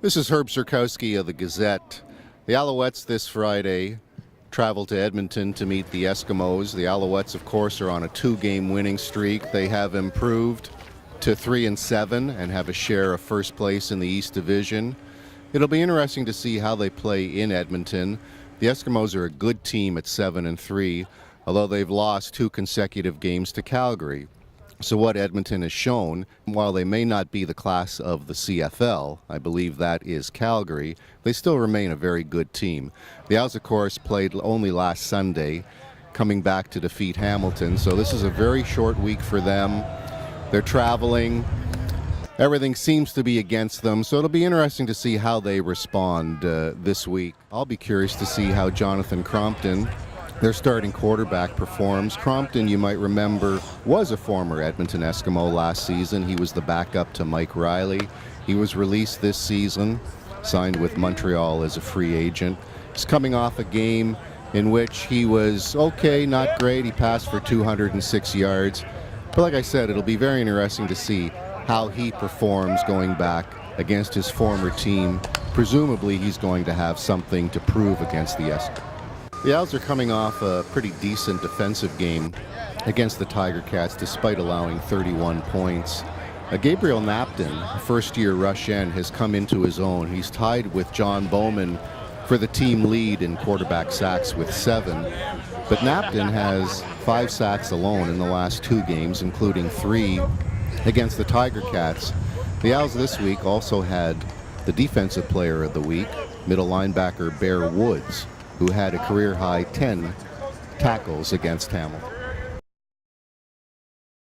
This is Herb Zurkowsky of the Gazette. The Alouettes this Friday travel to Edmonton to meet the Eskimos. The Alouettes, of course, are on a 2-game winning streak. They have improved to 3-7 and have a share of first place in the East Division. It'll be interesting to see how they play in Edmonton. The Eskimos are a good team at 7-3, although they've lost 2 consecutive games to Calgary. So what Edmonton has shown, while they may not be the class of the CFL, I believe that is Calgary, they still remain a very good team. The Owls, of course, played only last Sunday, coming back to defeat Hamilton. So this is a very short week for them. They're traveling. Everything seems to be against them, so it'll be interesting to see how they respond this week. I'll be curious to see how Jonathan Crompton, their starting quarterback, performs. Crompton, you might remember, was a former Edmonton Eskimo last season. He was the backup to Mike Riley. He was released this season, signed with Montreal as a free agent. He's coming off a game in which he was okay, not great. He passed for 206 yards. But like I said, it'll be very interesting to see how he performs going back against his former team. Presumably he's going to have something to prove against the Eskimos. The Owls are coming off a pretty decent defensive game against the Tiger Cats despite allowing 31 points. Gabriel Napton, a first-year rush end, has come into his own. He's tied with John Bowman for the team lead in quarterback sacks with 7. But Napton has 5 sacks alone in the last 2 games, including 3 against the Tiger Cats. The Owls this week also had the Defensive Player of the Week, middle linebacker Bear Woods, who had a career-high 10 tackles against Hamilton.